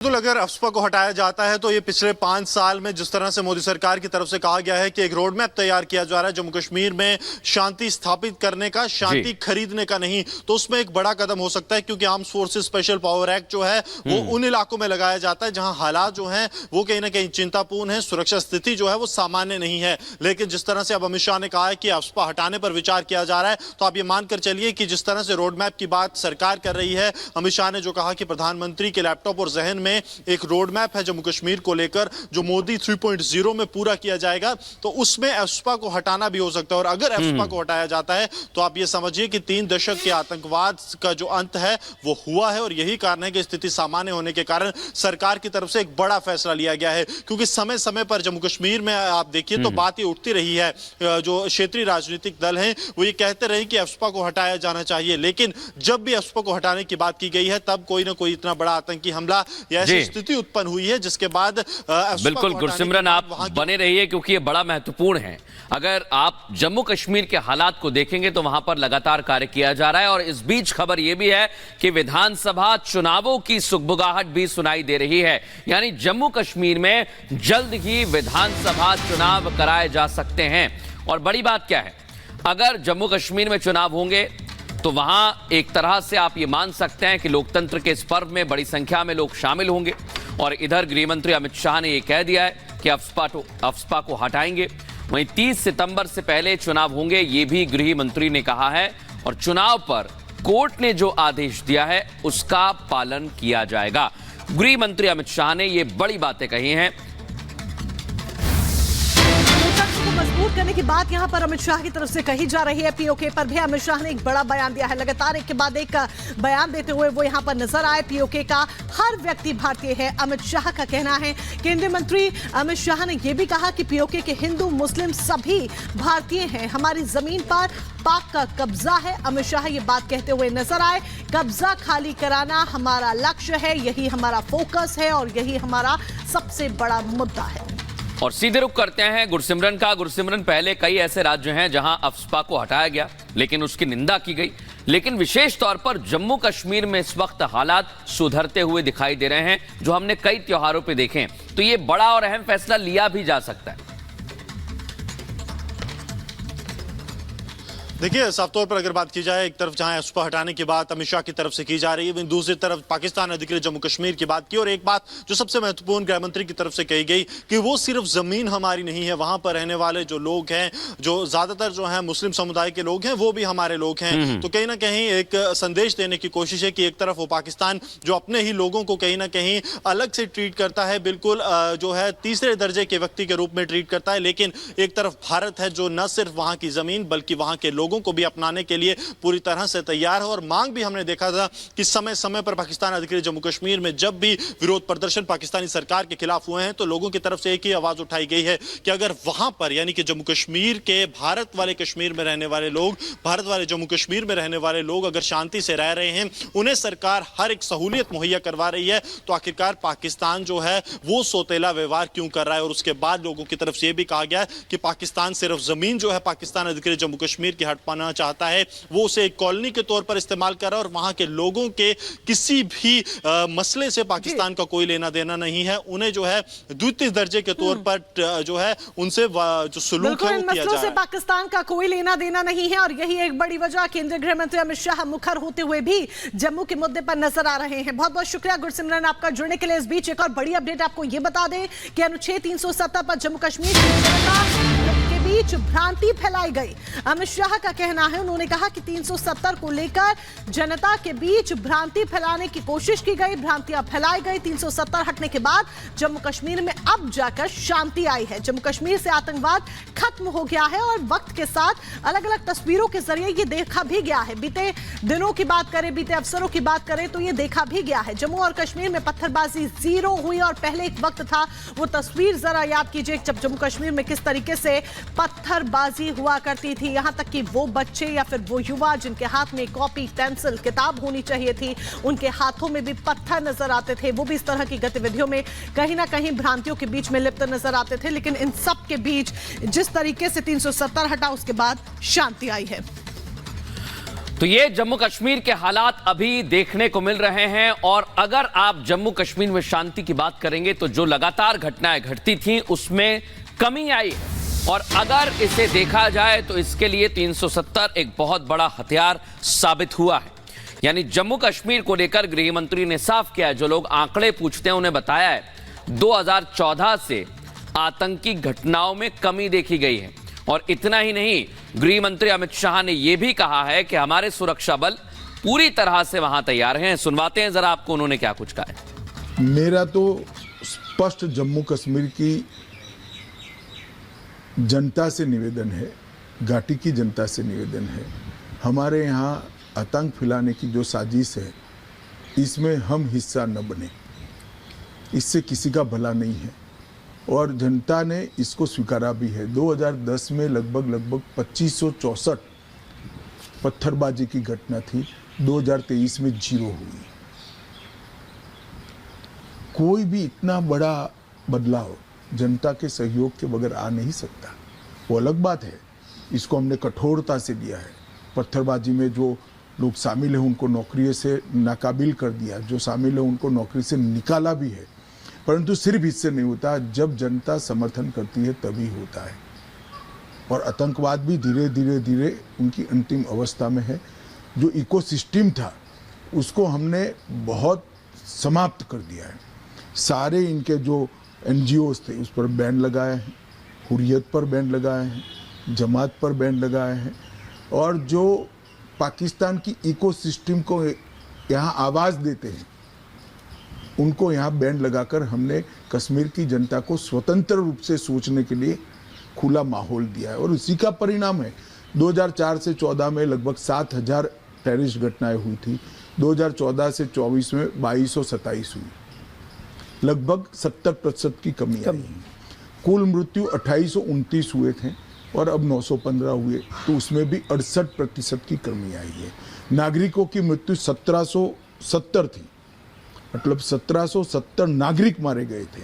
तो अगर अफस्पा को हटाया जाता है तो ये पिछले 5 साल में जिस तरह से मोदी सरकार की तरफ से कहा गया है कि एक रोड मैप तैयार किया जा रहा है जम्मू कश्मीर में शांति स्थापित करने का, शांति खरीदने का नहीं, तो उसमें एक बड़ा कदम हो सकता है क्योंकि armed forces special power act जो है वो उन इलाकों में लगाया जाता है जहां हालात जो हैं वो कहीं ना कहीं चिंतापूर्ण है, सुरक्षा स्थिति जो है वो सामान्य नहीं है। लेकिन जिस तरह से अब अमित शाह ने कहा है कि अफस्पा हटाने पर विचार किया जा रहा है, तो आप ये मानकर चलिए कि जिस तरह से रोड मैप की बात सरकार कर रही है, अमित शाह ने जो कहा कि प्रधानमंत्री के लैपटॉप और जहन में एक रोड मैप है जम्मू कश्मीर को लेकर जो मोदी 3.0 में पूरा किया जाएगा, तो उसमें एफस्पा को हटाना भी हो सकता है। और अगर एफस्पा को हटाया जाता है तो आप ये समझिए कि 3 दशक के आतंकवाद का जो अंत है वो हुआ है। और यही कारण है कि स्थिति सामान्य होने के कारण सरकार की तरफ से एक बड़ा फैसला लिया गया है, क्योंकि समय समय पर जम्मू कश्मीर में आप देखिए तो बात ये उठती रही है, जो क्षेत्रीय राजनीतिक दल हैं वो ये कहते रहे कि एफस्पा को हटाया जाना चाहिए, लेकिन जब भी एफस्पा को हटाने की बात की गई है तब कोई ना कोई इतना बड़ा आतंकी हमला या ऐसी स्थिति उत्पन्न हुई है जिसके बाद बिल्कुल गुरसिमरन आप बने रहिए क्योंकि ये बड़ा महत्वपूर्ण है। अगर आप जम्मू कश्मीर के हालात को देखेंगे तो वहां पर लगातार कार्य किया जा रहा है और इस बीच खबर यह भी है कि विधानसभा चुनावों की सुगबुगाहट भी सुनाई दे रही है, यानी जम्मू कश्मीर में जल्द ही विधानसभा चुनाव कराए जा सकते हैं। और बड़ी बात क्या है, अगर जम्मू कश्मीर में चुनाव होंगे तो वहां एक तरह से आप ये मान सकते हैं कि लोकतंत्र के इस पर्व में बड़ी संख्या में लोग शामिल होंगे। और इधर गृह मंत्री अमित शाह ने यह कह दिया है कि अफस्पा को हटाएंगे। वहीं 30 सितंबर से पहले चुनाव होंगे, ये भी गृह मंत्री ने कहा है। और चुनाव पर कोर्ट ने जो आदेश दिया है उसका पालन किया जाएगा। गृह मंत्री अमित शाह ने ये बड़ी बातें कही हैं। मजबूत करने की बात यहां पर अमित शाह की तरफ से कही जा रही है। पीओके पर भी अमित शाह ने एक बड़ा बयान दिया है, लगातार एक के बाद एक बयान देते हुए वो यहां पर नजर आए। पीओके का हर व्यक्ति भारतीय है, अमित शाह का कहना है। केंद्रीय मंत्री अमित शाह ने यह भी कहा कि पीओके के हिंदू मुस्लिम सभी भारतीय हैं, हमारी जमीन पर पाक का कब्जा है। अमित शाह ये बात कहते हुए नजर आए, कब्जा खाली कराना हमारा लक्ष्य है, यही हमारा फोकस है और यही हमारा सबसे बड़ा मुद्दा है। और सीधे रुख करते हैं गुरसिमरन का। गुरसिमरन, पहले कई ऐसे राज्य हैं जहां अफस्पा को हटाया गया लेकिन उसकी निंदा की गई, लेकिन विशेष तौर पर जम्मू कश्मीर में इस वक्त हालात सुधरते हुए दिखाई दे रहे हैं जो हमने कई त्योहारों पे देखे। तो ये बड़ा और अहम फैसला लिया भी जा सकता है। देखिए, साफ तौर पर अगर बात की जाए, एक तरफ जहां एफस्पा हटाने की बात अमित शाह की तरफ से की जा रही है, दूसरी तरफ पाकिस्तान अधिकृत जम्मू कश्मीर की बात की। और एक बात जो सबसे महत्वपूर्ण गृह मंत्री की तरफ से कही गई कि वो सिर्फ जमीन हमारी नहीं है, वहां पर रहने वाले जो लोग हैं, जो ज्यादातर जो है मुस्लिम समुदाय के लोग हैं, वो भी हमारे लोग हैं। तो कहीं ना कहीं एक संदेश देने की कोशिश है कि एक तरफ वो पाकिस्तान जो अपने ही लोगों को कहीं ना कहीं अलग से ट्रीट करता है, बिल्कुल जो है तीसरे दर्जे के व्यक्ति के रूप में ट्रीट करता है, लेकिन एक तरफ भारत है जो न सिर्फ वहां की जमीन बल्कि वहां के लोगों को भी अपनाने के लिए पूरी तरह से तैयार है। और मांग भी हमने देखा था कि समय समय पर पाकिस्तान अधिकृत जम्मू कश्मीर में जब भी विरोध प्रदर्शन पाकिस्तानी सरकार के खिलाफ हुए हैं तो लोगों की तरफ से एक ही आवाज उठाई गई है कि अगर वहां पर यानी कि जम्मू कश्मीर के भारत वाले कश्मीर में रहने वाले लोग, भारत वाले जम्मू कश्मीर में रहने वाले लोग अगर शांति से रह रहे हैं, उन्हें सरकार हर एक सहूलियत मुहैया करवा रही है, तो आखिरकार पाकिस्तान जो है वो सौतेला व्यवहार क्यों कर रहा है। और उसके बाद लोगों की तरफ से यह भी कहा गया कि पाकिस्तान सिर्फ जमीन जो है पाकिस्तान अधिकृत जम्मू कश्मीर की हड़पना चाहता है, वो उसे एक कॉलोनी के तौर पर इस्तेमाल कर रहा है और वहां के लोगों के किसी भी मसले से पाकिस्तान का कोई लेना देना नहीं है। उन्हें जो है द्वितीय दर्जे के तौर पर जो है उनसे जो सुलूक है वो किया जा रहा है। पाकिस्तान का कोई लेना देना नहीं है और यही एक बड़ी वजह केंद्रीय गृह मंत्री अमित शाह मुखर होते हुए भी जम्मू के मुद्दे पर नजर आ रहे हैं। बहुत बहुत शुक्रिया गुरसिमरन आपका जुड़ने के लिए। इस बीच एक और बड़ी अपडेट आपको यह बता दें कि अनुच्छेद 370 पर जम्मू कश्मीर के बीच भ्रांति फैलाई गई। अमित शाह का कहना है, उन्होंने कहा कि 370 को लेकर जनता के बीच भ्रांति फैलाने की कोशिश की गई, भ्रांतियां फैलाई गई। 370 हटने के बाद जम्मू कश्मीर में अब जाकर शांति आई है, जम्मू कश्मीर से आतंकवाद खत्म हो गया है। और वक्त के साथ अलग अलग तस्वीरों के जरिए ये देखा भी गया है। बीते दिनों की बात करें, बीते अवसरों की बात करें तो ये देखा भी गया है। जम्मू और कश्मीर में पत्थरबाजी 0 हुई और पहले एक वक्त था, वो तस्वीर जरा याद कीजिए जब जम्मू कश्मीर में किस तरीके से पत्थरबाजी हुआ करती थी। यहां तक कि वो बच्चे या फिर वो युवा जिनके हाथ में कॉपी पेंसिल किताब होनी चाहिए थी, उनके हाथों में भी पत्थर नजर आते थे। वो भी इस तरह की गतिविधियों में कहीं ना कहीं भ्रांतियों के बीच में लिप्त नजर आते थे। लेकिन इन सब के बीच जिस तरीके से 370 हटा उसके बाद शांति आई है। तो ये जम्मू कश्मीर के हालात अभी देखने को मिल रहे हैं। और अगर आप जम्मू कश्मीर में शांति की बात करेंगे तो जो लगातार घटनाएं घटती थी उसमें कमी आई है। और अगर इसे देखा जाए तो इसके लिए 370 एक बहुत बड़ा हथियार साबित हुआ है। यानी जम्मू कश्मीर को लेकर गृह मंत्री ने साफ किया है, जो लोग आंकड़े पूछते हैं उन्हें बताया है 2014 से आतंकी घटनाओं में कमी देखी गई है। और इतना ही नहीं, गृह मंत्री अमित शाह ने यह भी कहा है कि हमारे सुरक्षा बल पूरी तरह से वहां तैयार हैं। सुनवाते हैं जरा आपको उन्होंने क्या कुछ कहा है। मेरा तो स्पष्ट जम्मू कश्मीर की जनता से निवेदन है, घाटी की जनता से निवेदन है, हमारे यहाँ आतंक फैलाने की जो साजिश है इसमें हम हिस्सा न बने, इससे किसी का भला नहीं है। और जनता ने इसको स्वीकारा भी है। 2010 में लगभग 2564 पत्थरबाजी की घटना थी, 2023 में 0 हुई। कोई भी इतना बड़ा बदलाव जनता के सहयोग के बगैर आ नहीं सकता। वो अलग बात है, इसको हमने कठोरता से लिया है। पत्थरबाजी में जो लोग शामिल हैं उनको नौकरी से नाकाबिल कर दिया, जो शामिल है उनको नौकरी से निकाला भी है। परंतु सिर्फ इससे नहीं होता, जब जनता समर्थन करती है तभी होता है। और आतंकवाद भी धीरे धीरे उनकी अंतिम अवस्था में है। जो इकोसिस्टम था उसको हमने बहुत समाप्त कर दिया है। सारे इनके जो NGOs थे उस पर बैन लगाए हैं, हुर्रियत पर बैन लगाए हैं, जमात पर बैन लगाए हैं। और जो पाकिस्तान की इकोसिस्टम को यहाँ आवाज़ देते हैं उनको यहाँ बैन लगाकर हमने कश्मीर की जनता को स्वतंत्र रूप से सोचने के लिए खुला माहौल दिया है। और उसी का परिणाम है 2004 से 14 में लगभग 7000 टेररिस्ट घटनाएं हुई थी, 2014 से 24 में 2227 हुई, लगभग 70% की कमी आई है। कुल मृत्यु 2829 हुए थे और अब 915 हुए, तो उसमें भी 68% की कमी आई है। नागरिकों की मृत्यु 1770 थी, मतलब 1770 नागरिक मारे गए थे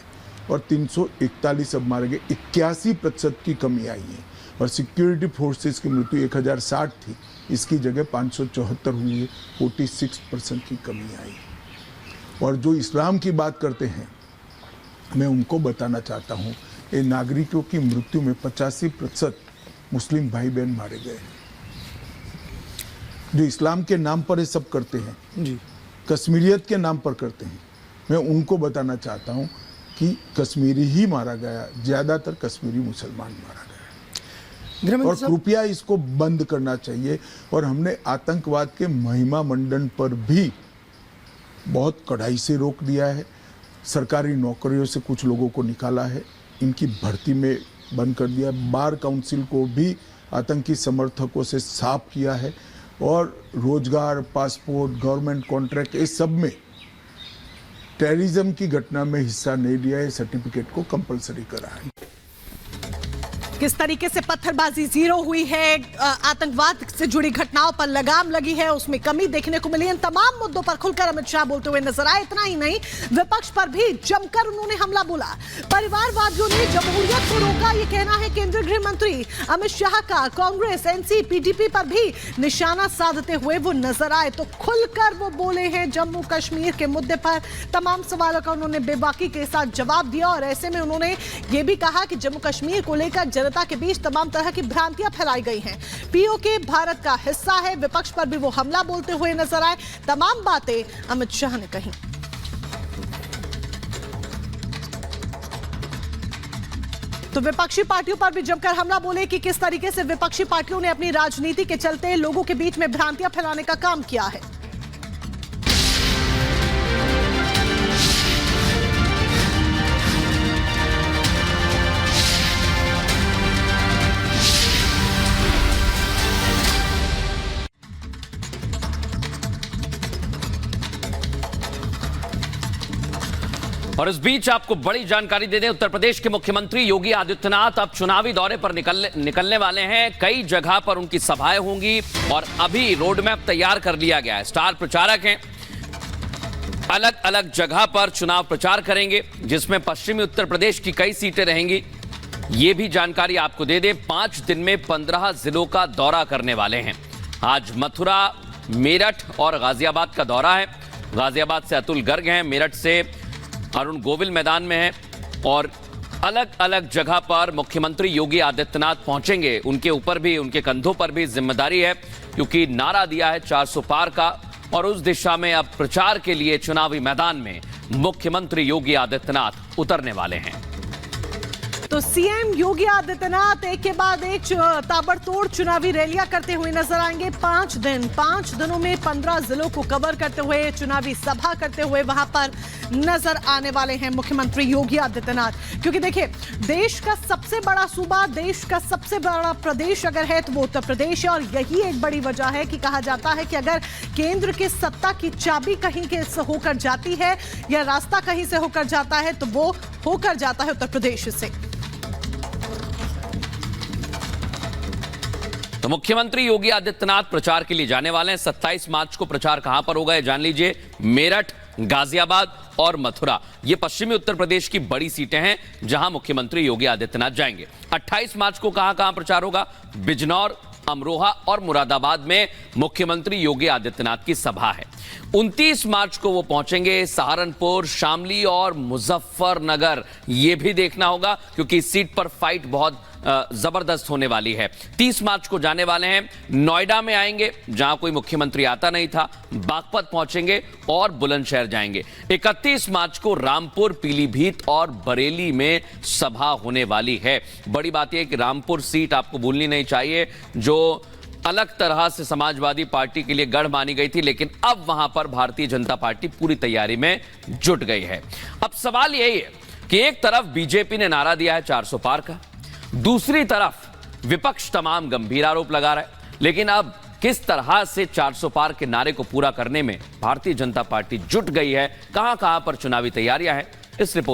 और 341 अब मारे गए, 81% की कमी आई है। और सिक्योरिटी फोर्सेस की मृत्यु 1060 थी, इसकी जगह 574 हुई है, 46% की कमी आई है। और जो इस्लाम की बात करते हैं, मैं उनको बताना चाहता हूँ, ये नागरिकों की मृत्यु में 85% मुस्लिम भाई बहन मारे गए हैं। जो इस्लाम के नाम पर ये सब करते हैं जी, कश्मीरियत के नाम पर करते हैं, मैं उनको बताना चाहता हूँ कि कश्मीरी ही मारा गया, ज़्यादातर कश्मीरी मुसलमान मारा गया। और कृपया इसको बंद करना चाहिए। और हमने आतंकवाद के महिमा मंडन पर भी बहुत कड़ाई से रोक दिया है। सरकारी नौकरियों से कुछ लोगों को निकाला है, इनकी भर्ती में बंद कर दिया। बार काउंसिल को भी आतंकी समर्थकों से साफ किया है। और रोजगार, पासपोर्ट, गवर्नमेंट कॉन्ट्रैक्ट, इस सब में टेररिज्म की घटना में हिस्सा नहीं लिया है, सर्टिफिकेट को कंपलसरी करा है। किस तरीके से पत्थरबाजी 0 हुई है, आतंकवाद से जुड़ी घटनाओं पर लगाम लगी है, उसमें कमी देखने को मिली। इन तमाम मुद्दों पर खुलकर अमित शाह बोलते हुए नजर आए। इतना ही नहीं, विपक्ष पर भी जमकर उन्होंने हमला बोला। परिवारवादियों ने जमहूरियत को रोका, यह कहना है केंद्रीय गृह मंत्री अमित शाह का। कांग्रेस, NC, PDP पर भी निशाना साधते हुए वो नजर आए। तो खुलकर वो बोले हैं जम्मू कश्मीर के मुद्दे पर। तमाम सवालों का उन्होंने बेबाकी के साथ जवाब दिया। और ऐसे में उन्होंने ये भी कहा कि जम्मू कश्मीर को लेकर जनता के बीच तमाम तरह की भ्रांतियां फैलाई गई हैं। POK भारत का हिस्सा है। विपक्ष पर भी वो हमला बोलते हुए नजर आए। तमाम बातें अमित शाह ने कही। तो विपक्षी पार्टियों पर भी जमकर हमला बोले कि किस तरीके से विपक्षी पार्टियों ने अपनी राजनीति के चलते लोगों के बीच में भ्रांतियां फैलाने का काम किया है। और इस बीच आपको बड़ी जानकारी दे दें, उत्तर प्रदेश के मुख्यमंत्री योगी आदित्यनाथ अब चुनावी दौरे पर निकलने वाले हैं। कई जगह पर उनकी सभाएं होंगी और अभी रोड मैप तैयार कर लिया गया है। स्टार प्रचारक हैं, अलग अलग जगह पर चुनाव प्रचार करेंगे, जिसमें पश्चिमी उत्तर प्रदेश की कई सीटें रहेंगी। ये भी जानकारी आपको दे दें, 5 दिन में 15 जिलों का दौरा करने वाले हैं। आज मथुरा, मेरठ और गाजियाबाद का दौरा है। गाजियाबाद से अतुल गर्ग हैं, मेरठ से अरुण गोविल मैदान में हैं और अलग अलग जगह पर मुख्यमंत्री योगी आदित्यनाथ पहुंचेंगे। उनके ऊपर भी, उनके कंधों पर भी जिम्मेदारी है, क्योंकि नारा दिया है 400 पार का और उस दिशा में अब प्रचार के लिए चुनावी मैदान में मुख्यमंत्री योगी आदित्यनाथ उतरने वाले हैं। तो सीएम योगी आदित्यनाथ एक के बाद एक ताबड़तोड़ चुनावी रैलियां करते हुए नजर आएंगे। 5 दिनों में 15 जिलों को कवर करते हुए, चुनावी सभा करते हुए वहां पर नजर आने वाले हैं मुख्यमंत्री योगी आदित्यनाथ। क्योंकि देखिए, देश का सबसे बड़ा सूबा, देश का सबसे बड़ा प्रदेश अगर है तो वो उत्तर प्रदेश है और यही एक बड़ी वजह है कि कहा जाता है कि अगर केंद्र की सत्ता की चाबी कहीं के से होकर जाती है या रास्ता कहीं से होकर जाता है तो वो होकर जाता है उत्तर प्रदेश से। तो मुख्यमंत्री योगी आदित्यनाथ प्रचार के लिए जाने वाले हैं। 27 मार्च को प्रचार कहां पर होगा, जान लीजिए। मेरठ, गाजियाबाद और मथुरा, ये पश्चिमी उत्तर प्रदेश की बड़ी सीटें हैं जहां मुख्यमंत्री योगी आदित्यनाथ जाएंगे। 28 मार्च को कहां प्रचार होगा, बिजनौर, अमरोहा और मुरादाबाद में मुख्यमंत्री योगी आदित्यनाथ की सभा है। 29 मार्च को वो पहुंचेंगे सहारनपुर, शामली और मुजफ्फरनगर। ये भी देखना होगा क्योंकि इस सीट पर फाइट बहुत जबरदस्त होने वाली है। 30 मार्च को जाने वाले हैं, नोएडा में आएंगे जहां कोई मुख्यमंत्री आता नहीं था, बागपत पहुंचेंगे और बुलंदशहर जाएंगे। 31 मार्च को रामपुर, पीलीभीत और बरेली में सभा होने वाली है। बड़ी बात यह कि रामपुर सीट आपको भूलनी नहीं चाहिए, जो अलग तरह से समाजवादी पार्टी के लिए गढ़ मानी गई थी, लेकिन अब वहां पर भारतीय जनता पार्टी पूरी तैयारी में जुट गई है। अब सवाल यही है कि एक तरफ बीजेपी ने नारा दिया है 400 पार का, दूसरी तरफ विपक्ष तमाम गंभीर आरोप लगा रहा है, लेकिन अब किस तरह से 400 पार के नारे को पूरा करने में भारतीय जनता पार्टी जुट गई है, कहां पर चुनावी तैयारियां हैं, इस रिपोर्ट